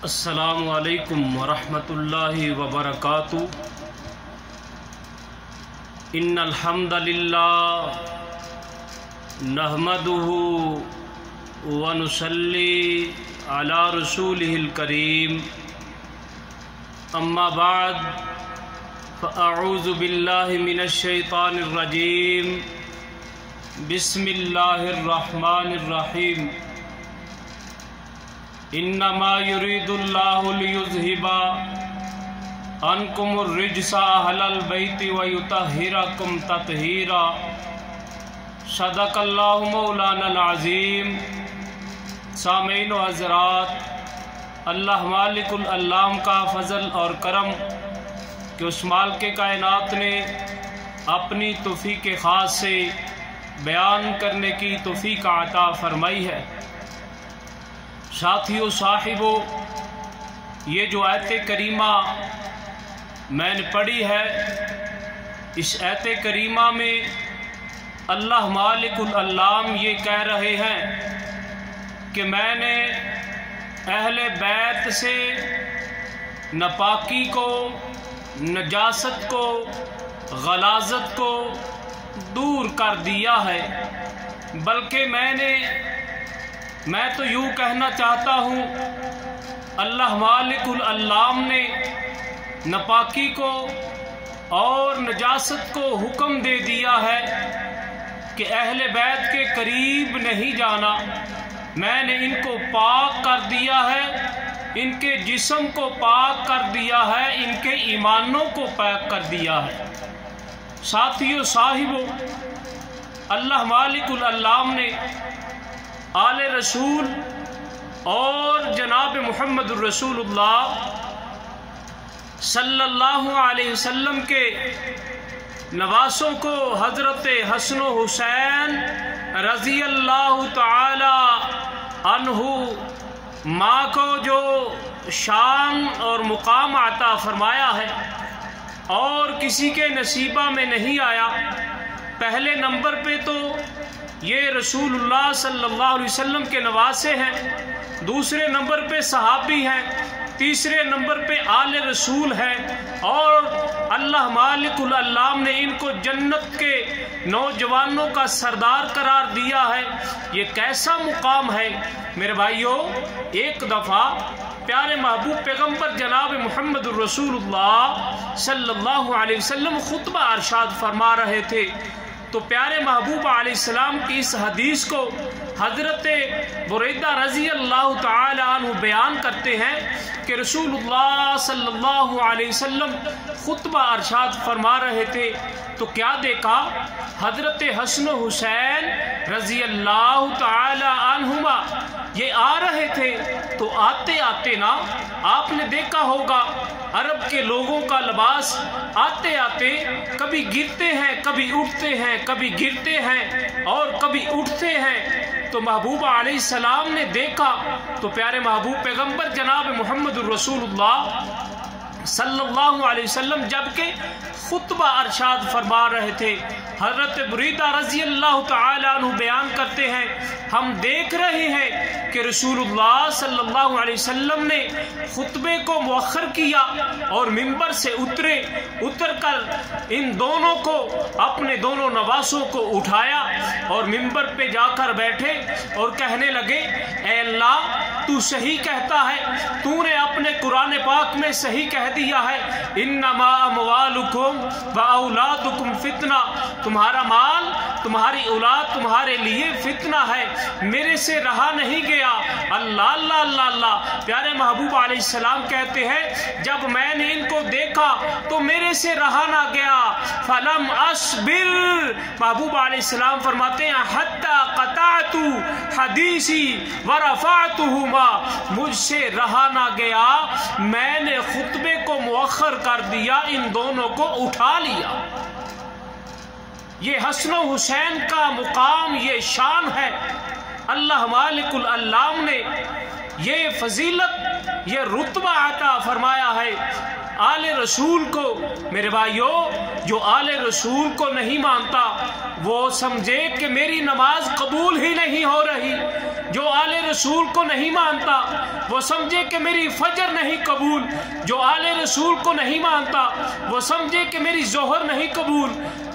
السلام علیکم ورحمۃ اللہ وبرکاتہ۔ ان الحمد للہ نحمدہ ونصلی علی رسولہ الکریم، اما بعد فاعوذ باللہ من الشیطان الرجیم، بسم اللہ الرحمن الرحیم۔ انما یرید اللہ لیذھب عنکم الرجس اہل البیت ویطہرکم تطہیرا۔ صدق اللہ مولانا العظیم۔ سامعین و حضرات، اللہ مالک العلام کا فضل اور کرم کہ اس مالک کائنات نے اپنی توفیق خاص سے بیان کرنے کی توفیق عطا فرمائی ہے۔ ساتھیو صاحبو، یہ جو آیت کریمہ میں نے پڑھی ہے، اس آیت کریمہ میں اللہ مالک العلام یہ کہہ رہے ہیں کہ میں نے اہل بیت سے ناپاکی کو، نجاست کو، غلاظت کو دور کر دیا ہے، بلکہ میں تو یوں کہنا چاہتا ہوں، اللہ مالک العلام نے ناپاکی کو اور نجاست کو حکم دے دیا ہے کہ اہل بیت کے قریب نہیں جانا۔ میں نے ان کو پاک کر دیا ہے، ان کے جسم کو پاک کر دیا ہے، ان کے ایمانوں کو پاک کر دیا ہے۔ ساتھیو صاحبو، اللہ مالک العلام نے آل رسول اور جناب محمد الرسول اللہ صلی اللہ علیہ وسلم کے نواسوں کو، حضرت حسن و حسین رضی اللہ تعالی عنہ ماں کو جو شان اور مقام عطا فرمایا ہے اور کسی کے نصیبہ میں نہیں آیا۔ پہلے نمبر پہ تو یہ رسول اللہ صلی اللہ علیہ وسلم کے نواسے ہیں، دوسرے نمبر پہ صحابی ہیں، تیسرے نمبر پہ آل رسول ہیں، اور اللہ مالک العلام نے ان کو جنت کے نوجوانوں کا سردار قرار دیا ہے۔ یہ کیسا مقام ہے میرے بھائیو! ایک دفعہ پیارے محبوب پیغمبر جناب محمد الرسول اللہ صلی اللہ علیہ وسلم خطبہ ارشاد فرما رہے تھے، تو پیارے محبوب علیہ السلام کی اس حدیث کو حضرت بریدہ رضی اللہ تعالی عنہ بیان کرتے ہیں کہ رسول اللہ صلی اللہ علیہ وسلم خطبہ ارشاد فرما رہے تھے، تو کیا دیکھا؟ حضرت حسن و حسین رضی اللہ تعالی عنہما یہ آ رہے تھے، تو آتے آتے نا آپ نے دیکھا ہوگا عرب کے لوگوں کا لباس آتے آتے کبھی گرتے ہیں، کبھی اٹھتے ہیں، کبھی گرتے ہیں اور کبھی اٹھتے ہیں۔ تو محبوب علیہ السلام نے دیکھا، تو پیارے محبوب پیغمبر جناب محمد الرسول اللہ صلی اللہ علیہ وسلم جبکہ خطبہ ارشاد فرما رہے تھے، حضرت بریدہ رضی اللہ تعالی عنہ بیان کرتے ہیں، ہم دیکھ رہے ہیں کہ رسول اللہ صلی اللہ علیہ وسلم نے خطبے کو مؤخر کیا اور منبر سے اتر کر ان دونوں کو، اپنے دونوں نواسوں کو اٹھایا اور منبر پہ جا کر بیٹھے اور کہنے لگے، اے اللہ تو صحیح کہتا ہے، تو نے اپنے قرآن پاک میں صحیح کہہ دیا ہے، انما اموالکم واولادکم فتنہ، تمہارا مال، تمہاری اولاد تمہارے لیے فتنہ ہے، میرے سے رہا نہیں گیا۔ اللہ اللہ اللہ اللہ، پیارے محبوب علیہ السلام کہتے ہیں جب میں نے ان کو دیکھا تو میرے سے رہا نہ گیا، فلم اصبر، محبوب علیہ السلام فرماتے ہیں حتی قطعت حدیثی ورفعتہما، مجھ سے رہا نہ گیا، میں نے خطبے کو مؤخر کر دیا، ان دونوں کو اٹھا لیا۔ یہ حسن و حسین کا مقام، یہ شان ہے۔ اللہ مالک العلام نے یہ فضیلت، یہ رتبہ عطا فرمایا ہے آل رسول کو۔ میرے بھائیو، جو آل رسول کو نہیں مانتا وہ سمجھے کہ میری نماز قبول ہی نہیں ہو رہی، جو آل رسول کو نہیں مانتا وہ سمجھے کہ میری فجر نہیں قبول، جو آل رسول کو نہیں مانتا وہ سمجھے کہ میری ظہر نہیں قبول،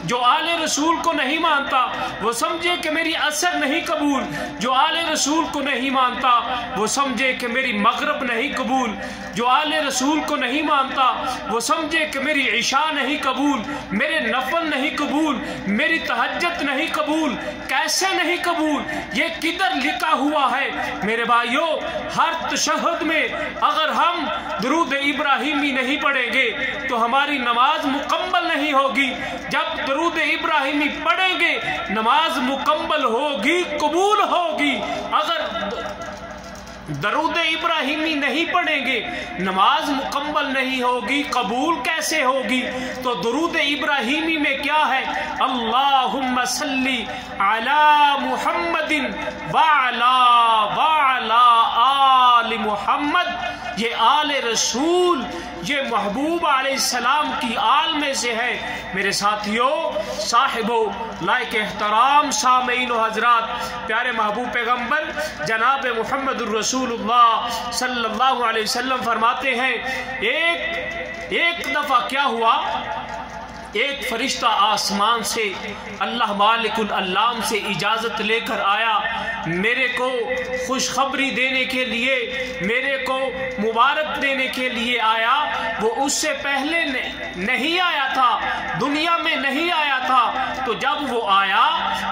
جو آل رسول کو نہیں مانتا وہ سمجھے کہ میری عصر نہیں قبول، جو آل رسول کو نہیں مانتا وہ سمجھے کہ میری مغرب نہیں قبول، جو آل رسول کو نہیں مانتا وہ سمجھے کہ میری عشاء نہیں قبول، میرے نفل نہیں قبول، میری تہجد نہیں قبول۔ کیسے نہیں قبول؟ یہ کدھر لکھا ہوا ہے؟ میرے بھائیوں، ہر تشہد میں اگر ہم درود ابراہیمی نہیں پڑھیں گے تو ہماری نماز مکمل نہیں ہوگی۔ جب درود ابراہیمی پڑھیں گے نماز مکمل ہوگی، قبول ہوگی۔ اگر درود ابراہیمی نہیں پڑھیں گے نماز مکمل نہیں ہوگی، قبول کیسے ہوگی؟ تو درود ابراہیمی میں کیا ہے؟ اللہم صلی علی محمد وعلا آل محمد۔ یہ آل رسول، یہ محبوب علیہ السلام کی آل میں سے ہے۔ میرے ساتھیوں، صاحبوں، لائق احترام سامعین و حضرات، پیارے محبوب پیغمبر جناب محمد الرسول اللہ صلی اللہ علیہ وسلم فرماتے ہیں، ایک دفعہ کیا ہوا، ایک فرشتہ آسمان سے اللہ مالک العلام سے اجازت لے کر آیا، میرے کو خوشخبری دینے کے لیے، میرے کو مبارک دینے کے لیے آیا۔ وہ اس سے پہلے نہیں آیا تھا، دنیا میں نہیں آیا تھا، تو جب وہ آیا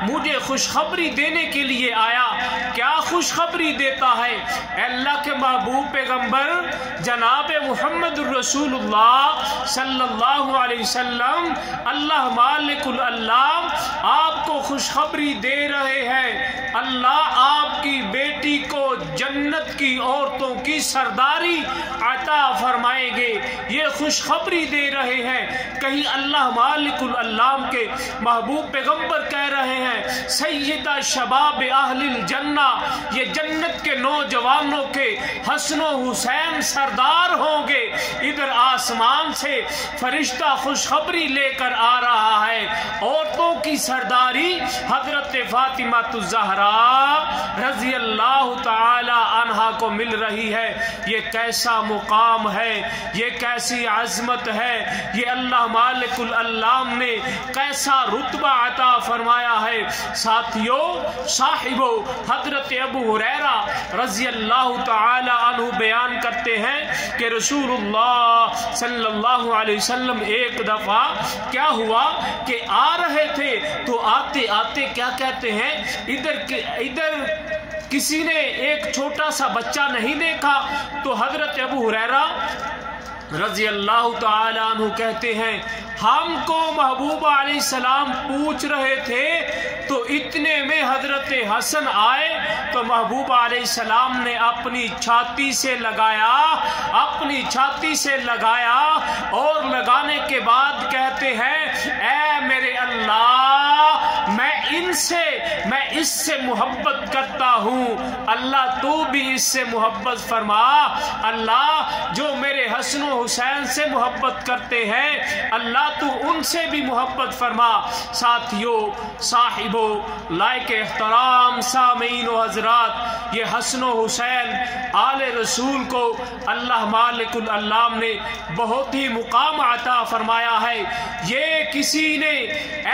مجھے خوشخبری دینے کے لیے آیا۔ کیا خوشخبری دیتا ہے؟ اے اللہ کے محبوب پیغمبر جناب محمد الرسول اللہ صلی اللہ علیہ وسلم، اللہ مالک العلام آپ کو خوشخبری دے رہے ہیں، اللہ آپ کی بیٹی کو جنت کی عورتوں کی سرداری عطا فرمائیں گے۔ یہ خوشخبری دے رہے ہیں۔ کہیں اللہ مالک العلام کے محبوب پیغمبر کہہ رہے ہیں سیدہ شباب اہل الجنہ، یہ جنت کے نوجوانوں کے حسن و حسین سردار ہوں گے۔ ادھر آسمان سے فرشتہ خوشخبری لے کر آ رہا ہے، عورتوں کی سرداری حضرت فاطمہ الزہرا رضی اللہ تعالی عنہا کو مل رہی ہے۔ یہ کیسا مقام ہے، یہ کیسی عظمت ہے، یہ اللہ مالک العلام نے کیسا رتبہ عطا فرمایا ہے۔ ساتھیوں، صاحبوں، حضرت ابو ہریرہ رضی اللہ تعالی عنہ بیان کرتے ہیں کہ رسول اللہ صلی اللہ علیہ وسلم ایک دفعہ کیا ہوا کہ آ رہے تھے تو آتے آتے کیا کہتے ہیں، ادھر کسی نے ایک چھوٹا سا بچہ نہیں دیکھا، تو حضرت ابو ہریرہ رضی اللہ تعالی عنہ کہتے ہیں ہم کو محبوب علیہ السلام پوچھ رہے تھے تو اتنے میں حضرت حسن آئے تو محبوب علیہ السلام نے اپنی چھاتی سے لگایا اور لگانے کے بعد کہتے ہیں اے میرے اللہ، میں اس سے محبت کرتا ہوں، اللہ تو بھی اس سے محبت فرما، اللہ جو میرے حسن و حسین سے محبت کرتے ہیں اللہ تو ان سے بھی محبت فرما۔ ساتھیوں، صاحبوں، لائق احترام سامعین و حضرات، یہ حسن و حسین آل رسول کو اللہ مالک العلام نے بہت ہی مقام عطا فرمایا ہے۔ یہ کسی نے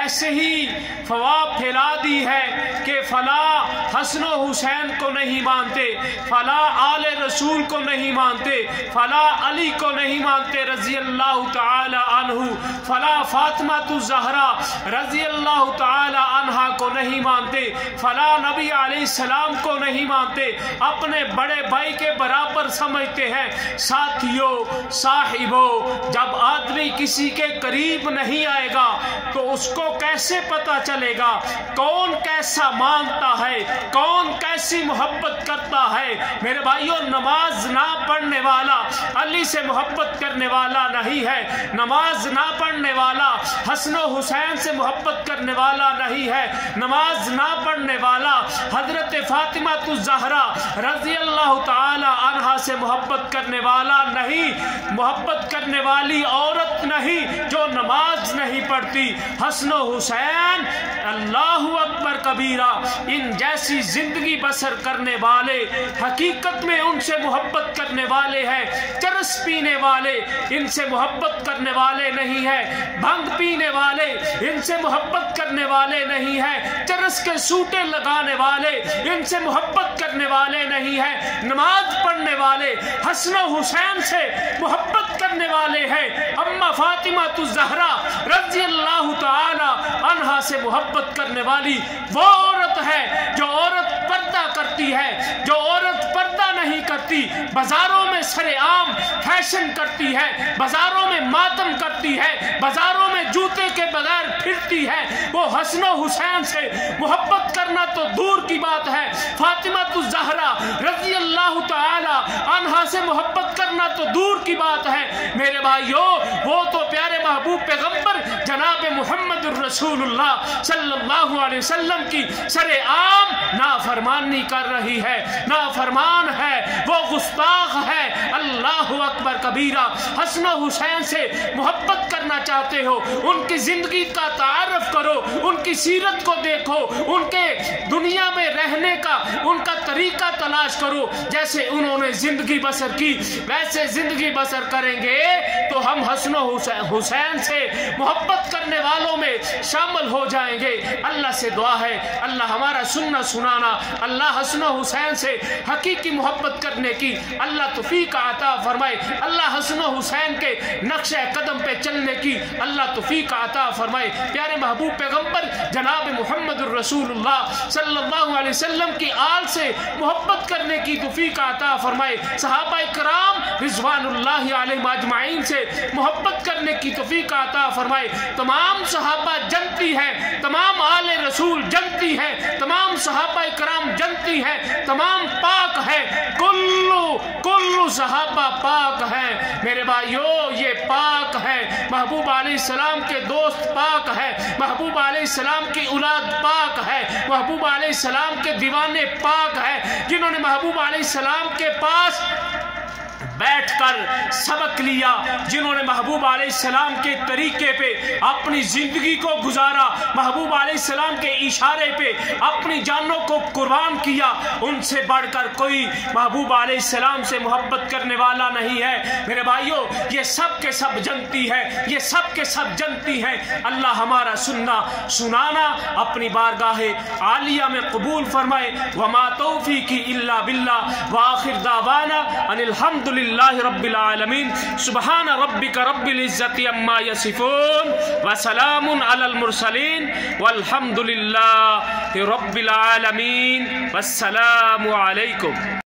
ایسے ہی فواب پھیلا دی ہے کہ فلاں حسن و حسین کو نہیں مانتے، فلاں آل رسول کو نہیں مانتے، فلاں علی کو نہیں مانتے رضی اللہ تعالی عنہ، فلاں فاطمہ الزہرا رضی اللہ تعالی عنہا کو نہیں مانتے، فلاں نبی علیہ السلام کو نہیں مانتے، اپنے بڑے بھائی کے برابر سمجھتے ہیں۔ ساتھیوں، صاحبوں، جب آدمی کسی کے قریب نہیں آئے گا تو اس کو کیسے پتا چلے گا کون کیسا مانتا ہے، کون کیسی محبت کرتا ہے؟ میرے بھائیوں، نماز نہ پڑھنے والا علی سے محبت کرنے والا نہیں ہے، نماز نہ پڑھنے والا حسن و حسین سے محبت کرنے والا نہیں ہے، نماز نہ پڑھنے والا حضرت فاطمہ الزہرا رضی اللہ تعالی عنہا سے محبت کرنے والا نہیں، محبت کرنے والی عورت نہیں جو نماز نہیں پڑھتی۔ حسن و حسین اللہ اکبر کبیرہ، ان جیسی زندگی بسر کرنے والے حقیقت میں ان سے محبت کرنے والے ہیں، چرس پینے والے ان سے محبت کرنے والے نہیں ہیں، بھنگ پینے والے ان سے محبت کرنے والے نہیں ہیں، چرس کے سوٹے لگانے والے ان سے محبت کرنے والے نہیں ہیں، نماز پڑھنے والے حسن و حسین سے محبت کرنے والے ہیں۔ اما فاطمہ الزہرا رضی اللہ تعالی عنہا سے محبت کرنے والی وہ عورت ہے جو عورت پردہ کرتی ہے، جو عورت پردہ نہیں کرتی، بازاروں میں سر عام فیشن کرتی ہے، بازاروں میں ماتم کرتی ہے، بازاروں میں جوتے کے بغیر پھرتی ہے، وہ حسن و حسین سے محبت کرنا تو دور کی بات ہے، فاطمہ الزہرا رضی اللہ تعالی عنہا سے محبت کرنا تو دور کی بات ہے۔ میرے بھائیوں، وہ تو پیارے محبوب پیغمبر جناب محمد الرسول اللہ صلی اللہ علیہ وسلم کی سر عام نافرمانی کر رہی ہے، نافرمان ہے، وہ گستاخ ہے۔ اللہ اکبر کبیرہ۔ حسن و حسین سے محبت کرنا چاہتے ہو، ان کی زندگی کا تعارف کرو، ان کی سیرت کو دیکھو، ان کے دنیا میں رہنے کا ان کا طریقہ تلاش کرو، جیسے انہوں نے زندگی بسر کی ویسے زندگی بسر کریں گے تو ہم حسن و حسین سے محبت کرنے والوں میں شامل ہو جائیں گے۔ اللہ سے دعا ہے اللہ ہمارا سننا سنانا، اللہ حسن و حسین سے حقیقی محبت کرنے کی اللہ توفیق عطا فرمائے، اللہ حسن و حسین کے نقش قدم پہ چلنے کی اللہ توفیق عطا فرمائے۔ پیارے محبوب پیغمبر جناب محمد الرسول اللہ صلی اللہ علیہ وسلم کی آل سے محبت کرنے کی توفیق عطا فرمائے، صحابہ کرام رضوان اللہ علیہم اجمعین سے محبت کرنے کی توفیق عطا فرمائے۔ تمام صحابہ جنتی ہیں، تمام آل رسول جنتی ہیں، تمام صحابہ کرام جنتی ہیں، تمام پاک ہیں، کلو صحابہ پاک ہیں۔ میرے بھائیو، یہ پاک ہے، محبوب علیہ السلام کے دوست پاک ہے، محبوب علیہ السلام کی اولاد پاک ہے، محبوب علیہ السلام کے دیوانے پاک ہے، جنہوں نے محبوب علیہ السلام کے پاس بیٹھ کر سبق لیا، جنہوں نے محبوب علیہ السلام کے طریقے پہ اپنی زندگی کو گزارا، محبوب علیہ السلام کے اشارے پہ اپنی جانوں کو قربان کیا، ان سے بڑھ کر کوئی محبوب علیہ السلام سے محبت کرنے والا نہیں ہے۔ میرے بھائیوں، یہ سب کے سب جنتی ہے، یہ سب کے سب جنتی ہیں۔ اللہ ہمارا سننا سنانا اپنی بارگاہ عالیہ میں قبول فرمائے۔ وما توفیقی الا باللہ، وآخر دعوانا ان الحمد للہ رب العالمین۔ سبحان ربک رب العزت عما یصفون وسلام علی المرسلین والحمد للہ رب العالمین۔ والسلام علیکم۔